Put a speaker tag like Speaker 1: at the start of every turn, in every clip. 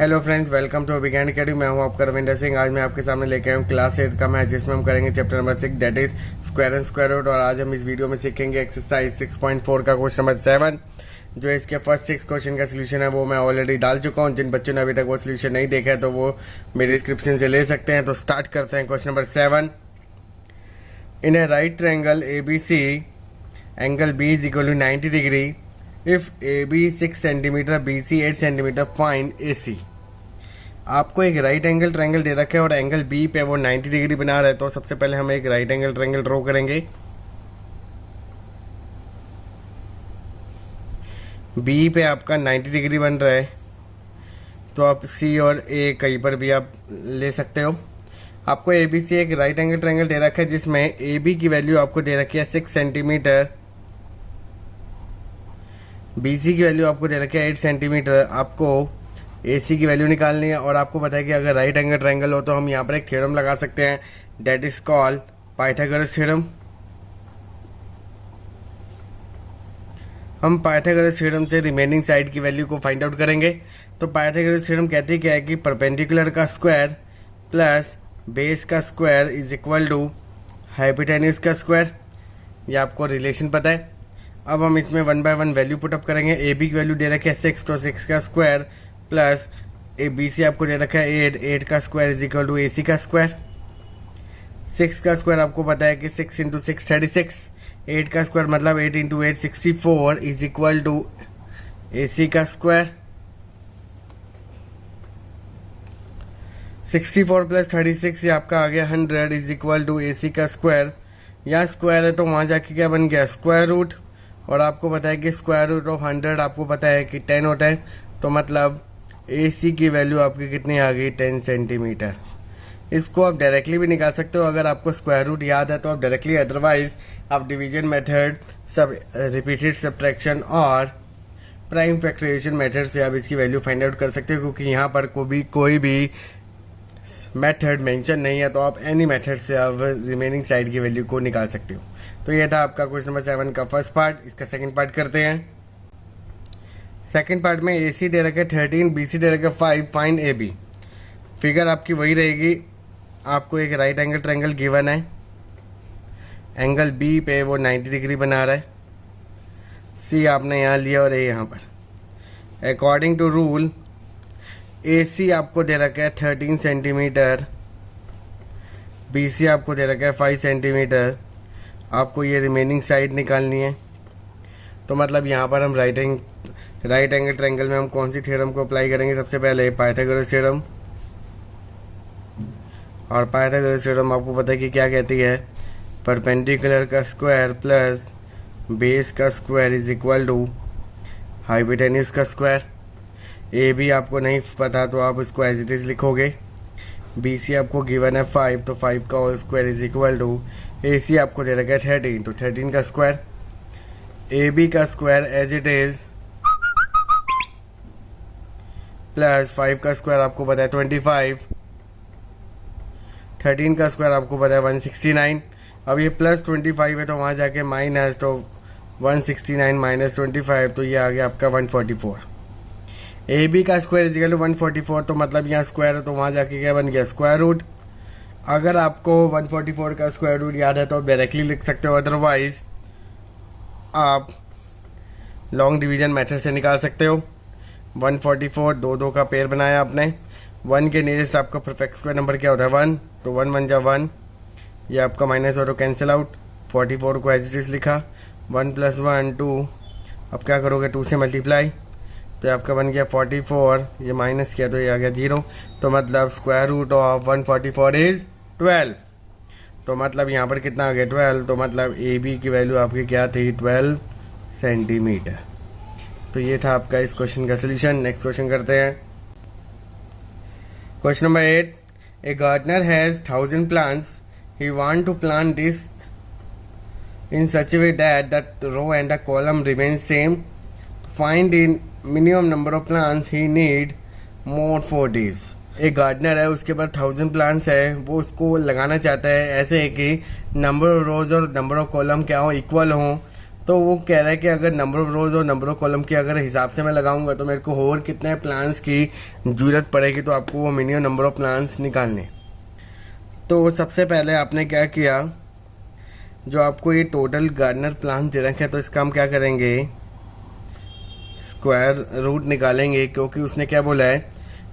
Speaker 1: Hello friends, welcome to विज्ञान academy. मैं हूं आपका रविंदर सिंह। आज मैं आपके सामने लेके आया हूं क्लास 8 का मैथ, जिसमें हम करेंगे chapter number 6 that is square and square root. और आज हम इस वीडियो में सीखेंगे एक्सरसाइज 6.4 का क्वेश्चन नंबर 7। जो इसके फर्स्ट 6 क्वेश्चन का सोल्यूशन है वो मैं ऑलरेडी डाल चुका हूँ। जिन बच्चों ने अभी तक वो सोल्यूशन नहीं देखा है तो वो मेरे डिस्क्रिप्शन से ले सकते हैं। तो स्टार्ट करते हैं question number 7। In A right triangle ABC, angle B is equal to 90 degree. If AB 6 centimetre, BC 8 centimetre, find AC। आपको एक राइट एंगल ट्रायंगल दे रखा है और एंगल B पे वो 90 डिग्री बना रहा है। तो सबसे पहले हम एक राइट एंगल ट्रायंगल ड्रॉ करेंगे। B पे आपका 90 डिग्री बन रहा है, तो आप C और A कहीं पर भी आप ले सकते हो। आपको ABC एक राइट एंगल ट्रायंगल दे रखा है जिसमें AB की वैल्यू आपको दे रखी है 6 सेंटीमीटर, BC की वैल्यू आपको दे रखी है 8 सेंटीमीटर। आपको AC की वैल्यू निकालनी है और आपको पता है कि अगर राइट एंगल ट्रायंगल हो तो हम यहाँ पर एक थ्योरम लगा सकते हैं, that is called Pythagoras theorem. हम पाइथागोरस थ्योरम से रिमेनिंग साइड की वैल्यू को फाइंड आउट करेंगे। तो पाइथागोरस थ्योरम कहती है क्या है कि परपेंडिकुलर का स्क्वायर प्लस बेस का square is equal to hypotenuse का स्क्वायर। ये आपको रिलेशन पता है। अब हम इसमें 1 बाय 1 वैल्यू पुट अप करेंगे। AB की वैल्यू दे रखी है 6, तो 6 का स्क्वायर प्लस BC आपको दे रखा है 8, 8 का square is equal to AC का स्क्वायर। 6 का स्क्वायर आपको पता है कि 6 इंटू 6 36, 8 का स्क्वायर मतलब 8 into 8 64 is equal to AC का स्क्वायर। 64 प्लस 36 ये आपका आ गया 100 इज इक्वल टू AC का स्क्वायर। यहाँ स्क्वायर है तो वहाँ जाके क्या बन गया, स्क्वायर रूट। और आपको पता है कि स्क्वायर रूट ऑफ 100 आपको पता है कि 10 होता है। तो मतलब AC की वैल्यू आपकी कितनी आ गई, 10 सेंटीमीटर। इसको आप डायरेक्टली भी निकाल सकते हो अगर आपको स्क्वायर रूट याद है तो आप डायरेक्टली, अदरवाइज आप डिवीजन मेथड, सब रिपीटेड सब्ट्रैक्शन और प्राइम फैक्टराइजेशन मेथड से आप इसकी वैल्यू फाइंड आउट कर सकते हो। क्योंकि यहाँ पर कोई भी मेथड मेंशन नहीं है, तो आप एनी मेथड से आप रिमेनिंग साइड की वैल्यू को निकाल सकते हो। तो ये था आपका क्वेश्चन नंबर 7 का फर्स्ट पार्ट। इसका सेकंड पार्ट करते हैं। सेकंड पार्ट में AC दे रखे 13, BC दे रखे 5, फाइंड AB। फिगर आपकी वही रहेगी। आपको एक राइट एंगल ट्रायंगल गिवन है, एंगल B पे वो 90 डिग्री बना रहा है। C आपने यहाँ लिया और A यहाँ पर। अकॉर्डिंग टू रूल AC आपको दे रखा है 13 सेंटीमीटर, BC आपको दे रखा है 5 सेंटीमीटर। आपको ये रिमेनिंग साइड निकालनी है। तो मतलब यहाँ पर हम राइट एंगल ट्रायंगल में हम कौन सी थ्योरम को अप्लाई करेंगे, सबसे पहले पाइथागोरस थ्योरम। और पाइथागोरस थ्योरम आपको पता है कि क्या कहती है, परपेंडिकुलर का स्क्वायर प्लस बेस का square is equal to hypotenuse का स्क्वायर। AB आपको नहीं पता तो आप इसको एज इट इज लिखोगे। BC आपको गिवन है 5, तो 5 का whole square is equal to AC आपको दे रखा है 13, तो 13 का स्क्वायर। AB का square as it is plus 5 का स्क्वायर आपको पता है 25, 13 का स्क्वायर आपको पता है 169। अब ये प्लस 25 है तो वहाँ जाके माइनस, तो 169 माइनस 25, तो ये आ गया आपका 144। AB का स्क्वायर इज इक्वल टू 144, तो मतलब यहाँ स्क्वायर है तो वहाँ जाके क्या बन गया, स्क्वायर रूट। अगर आपको 144 का स्क्वायर रूट याद है तो आप डायरेक्टली लिख सकते हो, अदरवाइज आप लॉन्ग डिवीजन मेथड से निकाल सकते हो। 144 दो का पेयर बनाया आपने। 1 के नियरेस्ट आपका परफेक्ट स्क्वायर नंबर क्या होता है, 1, तो 1 1 जा 1, ये आपका माइनस और कैंसिल आउट। 44 को एज इट इज लिखा, 1 + 1 2। अब क्या करोगे, 2 से मल्टीप्लाई, तो आपका बन गया 44, ये माइनस किया तो ये आ गया 0। तो मतलब स्क्वायर रूट ऑफ 144 इज 12। तो मतलब यहाँ पर कितना आ गया, 12। तो मतलब AB की वैल्यू आपकी क्या थी, 12 सेंटीमीटर। तो ये था आपका इस क्वेश्चन का सोल्यूशन। नेक्स्ट क्वेश्चन करते हैं। Question number 8, a gardener has 1000 plants, he want to plant this in such a way that the row and the column remain same. Find in minimum number of plants he need more 4 days. एक gardener है, उसके पास 1000 plants है, वो उसको लगाना चाहता है ऐसे है कि नंबर ऑफ रोज और नंबर ऑफ कॉलम क्या हो, इक्वल हो। तो वो कह रहा है कि अगर नंबर ऑफ रोज और नंबर ऑफ कॉलम के अगर हिसाब से मैं लगाऊंगा तो मेरे को और कितने प्लान्स की ज़रूरत पड़ेगी, तो आपको वो मिनिमम नंबर ऑफ प्लान्स निकालने। तो सबसे पहले आपने क्या किया, जो आपको ये टोटल गार्डनर प्लान दे रखे हैं तो इसका हम क्या करेंगे, स्क्वायर रूट निकालेंगे, क्योंकि उसने क्या बोला है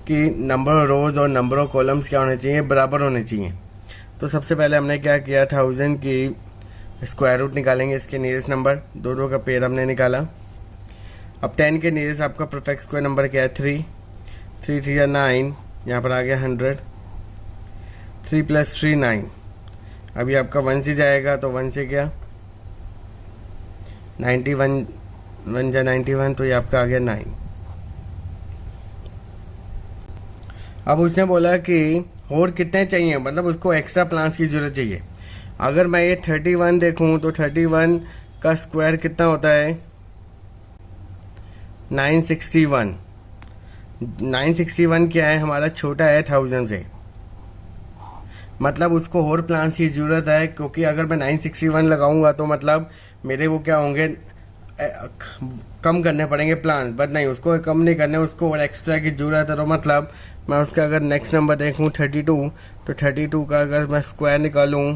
Speaker 1: कि नंबर ऑफ रोज और नंबर ऑफ कॉलम्स क्या होने चाहिए, बराबर होने चाहिए। तो सबसे पहले हमने क्या किया, 1000 की स्क्वायर रूट निकालेंगे, इसके नियरेस्ट नंबर, दो का पेयर हमने निकाला। अब 10 के नियरेस्ट आपका परफेक्ट स्क्वायर नंबर क्या है, 3 3 3 9, यहाँ पर आ गया 100, 3 + 3 9। अभी आपका 1 से जाएगा तो 1 से क्या 91, 1 जा 91, तो ये आपका आ गया 9। अब उसने बोला कि और कितने चाहिए, मतलब उसको एक्स्ट्रा प्लान्स की जरूरत चाहिए। अगर मैं ये 31 देखूं तो 31 का स्क्वायर कितना होता है, 961। 961 क्या है, हमारा छोटा है 1000 से, मतलब उसको और प्लान्स की ज़रूरत है, क्योंकि अगर मैं 961 लगाऊंगा तो मतलब मेरे वो क्या होंगे, कम करने पड़ेंगे प्लान्स, बट नहीं, उसको कम नहीं करने, उसको और एक्स्ट्रा की ज़रूरत है। तो मतलब मैं उसका अगर नेक्स्ट नंबर देखूं 32, तो 32 का अगर मैं स्क्वायर निकालूं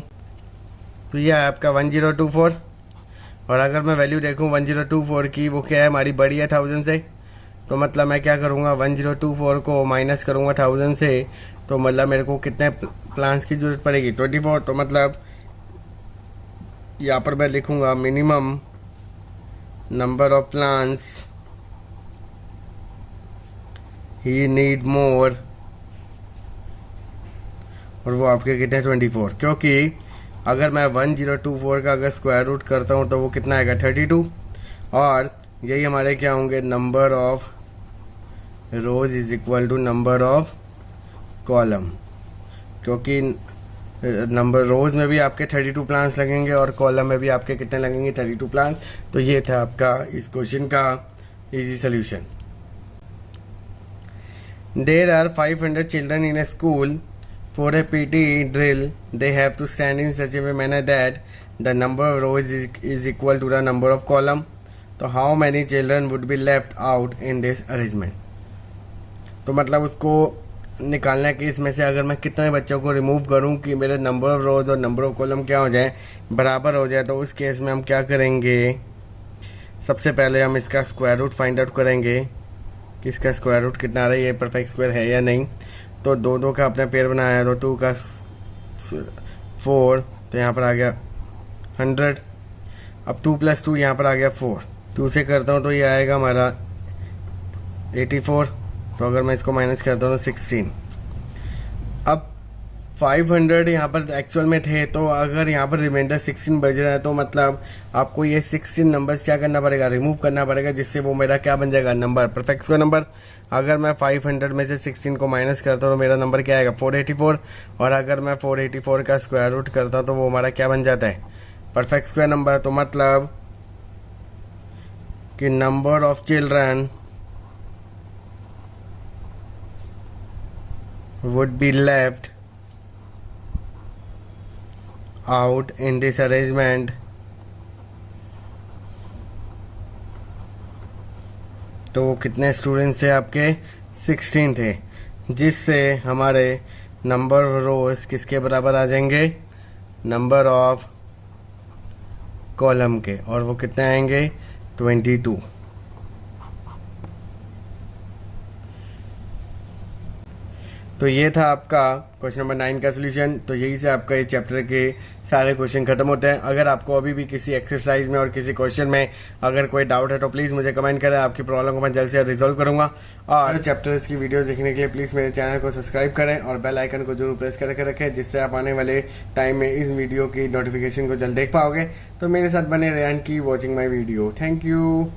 Speaker 1: तो यह है आपका 1024। और अगर मैं वैल्यू देखूं 1024 की, वो क्या है, हमारी बड़ी है 1000 से, तो मतलब मैं क्या करूंगा, 1024 को माइनस करूंगा 1000 से, तो मतलब मेरे को कितने प्लान्स की ज़रूरत पड़ेगी, 24। तो मतलब यहाँ पर मैं लिखूंगा minimum number of plans he need more, और वो आपके कितने 24, क्योंकि अगर मैं 1024 का अगर स्क्वायर रूट करता हूँ तो वो कितना आएगा 32, और यही हमारे क्या होंगे, number of rows is equal to number of column, क्योंकि नंबर रोज में भी आपके 32 प्लान्स लगेंगे और कॉलम में भी आपके कितने लगेंगे, 32 प्लान्स। तो ये था आपका इस क्वेश्चन का easy solution. There are 500 children in a school. For a PT drill, they have to stand in such a manner that the number of rows is equal to the number of column. So how many children would be left out in this arrangement? तो मतलब उसको निकालना है कि इसमें से अगर मैं कितने बच्चों को रिमूव करूं कि मेरे नंबर ऑफ रोज और नंबर ऑफ कॉलम क्या हो जाए, बराबर हो जाए। तो उस केस में हम क्या करेंगे, सबसे पहले हम इसका स्क्वायर रूट फाइंड आउट करेंगे कि इसका स्क्वायर रूट कितना आ रहा है, ये परफेक्ट स्क्वायर है या नहीं। तो दो का अपने पेयर बनाया है, तो 2 का 4, तो यहाँ पर आ गया 100। अब 2 + 2 यहाँ पर आ गया 4, 2 से करता हूँ तो ये आएगा हमारा 84। तो अगर मैं इसको माइनस करता हूँ तो 16। अब 500 यहाँ पर एक्चुअल में थे, तो अगर यहाँ पर रिमाइंडर 16 बज रहा है तो मतलब आपको ये 16 नंबर्स क्या करना पड़ेगा, रिमूव करना पड़ेगा, जिससे वो मेरा क्या बन जाएगा, नंबर, परफेक्ट स्क्वायर नंबर। अगर मैं 500 में से 16 को माइनस करता हूँ तो मेरा नंबर क्या आएगा, 484। और अगर मैं 484 का स्क्वायर रूट करता हूँ तो वो हमारा क्या बन जाता है, परफेक्ट स्क्वायर नंबर। तो मतलब कि number of children would be left out in this arrangement तो कितने स्टूडेंट्स थे आपके, 16 थे, जिससे हमारे नंबर रोज किसके बराबर आ जाएंगे, नंबर ऑफ कॉलम के, और वो कितने आएंगे, 22। तो ये था आपका क्वेश्चन नंबर 9 का सोल्यूशन। तो यही से आपका ये चैप्टर के सारे क्वेश्चन खत्म होते हैं। अगर आपको अभी भी किसी एक्सरसाइज में और किसी क्वेश्चन में अगर कोई डाउट है तो प्लीज़ मुझे कमेंट करें, आपकी प्रॉब्लम को मैं जल्द से रिजॉल्व करूंगा। और चैप्टर्स की वीडियोस देखने के लिए प्लीज़ मेरे चैनल को सब्सक्राइब करें और बेल आइकन को जरूर प्रेस करके रखें, जिससे आप आने वाले टाइम में इस वीडियो की नोटिफिकेशन को जल्द देख पाओगे। तो मेरे साथ बने रहें, keep watching my video. Thank you.